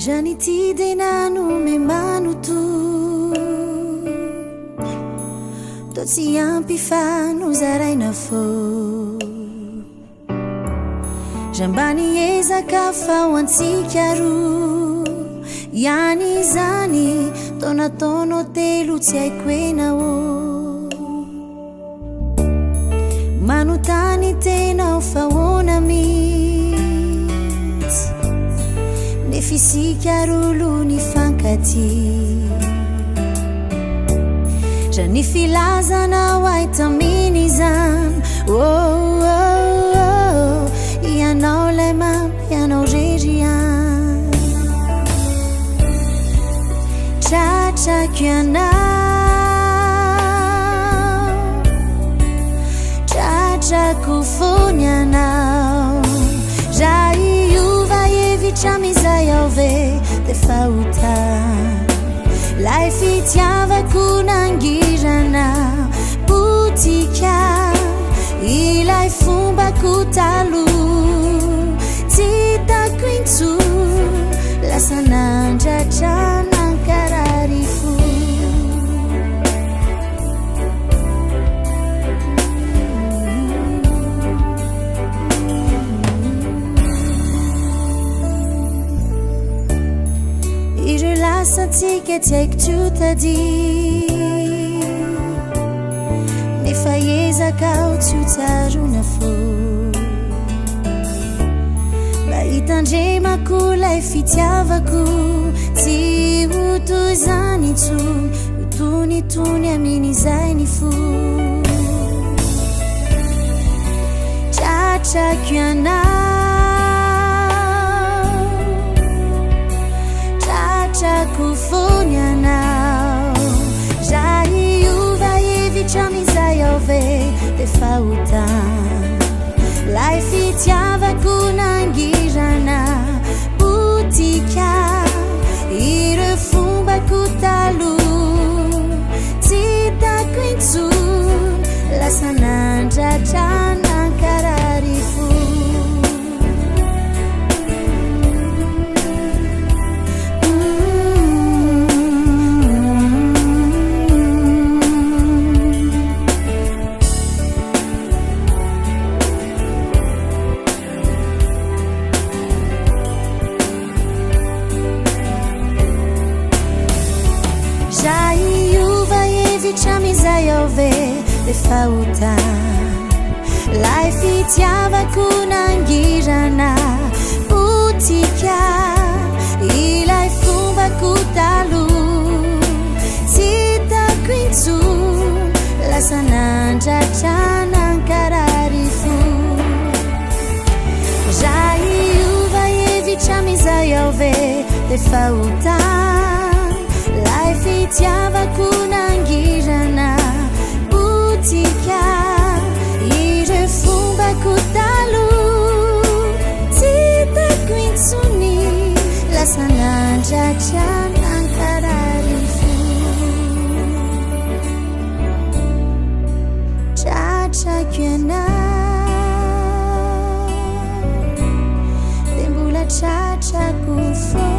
Janity de nanome manoto to tsy ampy fa nozaraina fô zambany ezaka fa ho antsika roa ihany zany taonataonao telo tsy haiko enao manontany tenao fa hoana mihitsy nefa isika rolo ny fankaty ra ny filazanao ay taminy izany ianao lay mamy ianao rery any tratrako ianao tratrako fony anao ra iova hevitra mizay ao ve de fahota lay fitiavako nangirana botika ilay fombako talo tsy hitako intsony lasa nandratra nankarary fo ireo lasantsika tsy haiko tsotady nefa ezakao tsy ho tsarona fô mba hitandremako lay fitiavako tsy ho toy zany intsony ho tonitony aminy izay ny fo tratrako ianao tratrako fony anao ra iova hevitra mizay ao ve de fahota lay fitiavako nangirana botika ireo fombako talo tsy hitako intsony lasa nandratra nankarary fo mizay ao ve de fahota lay fitiavako nangirana botika ilay fombako talo tsy hitako intsony lasa nandratra nankarary fo ra iova hevitra mizay ao ve de fahota lay fitiavako nangirana botika ireo fombako talo tsy hitako intsony lasa nandratra nankarary fo tratrako ianao de mbola tratrako fo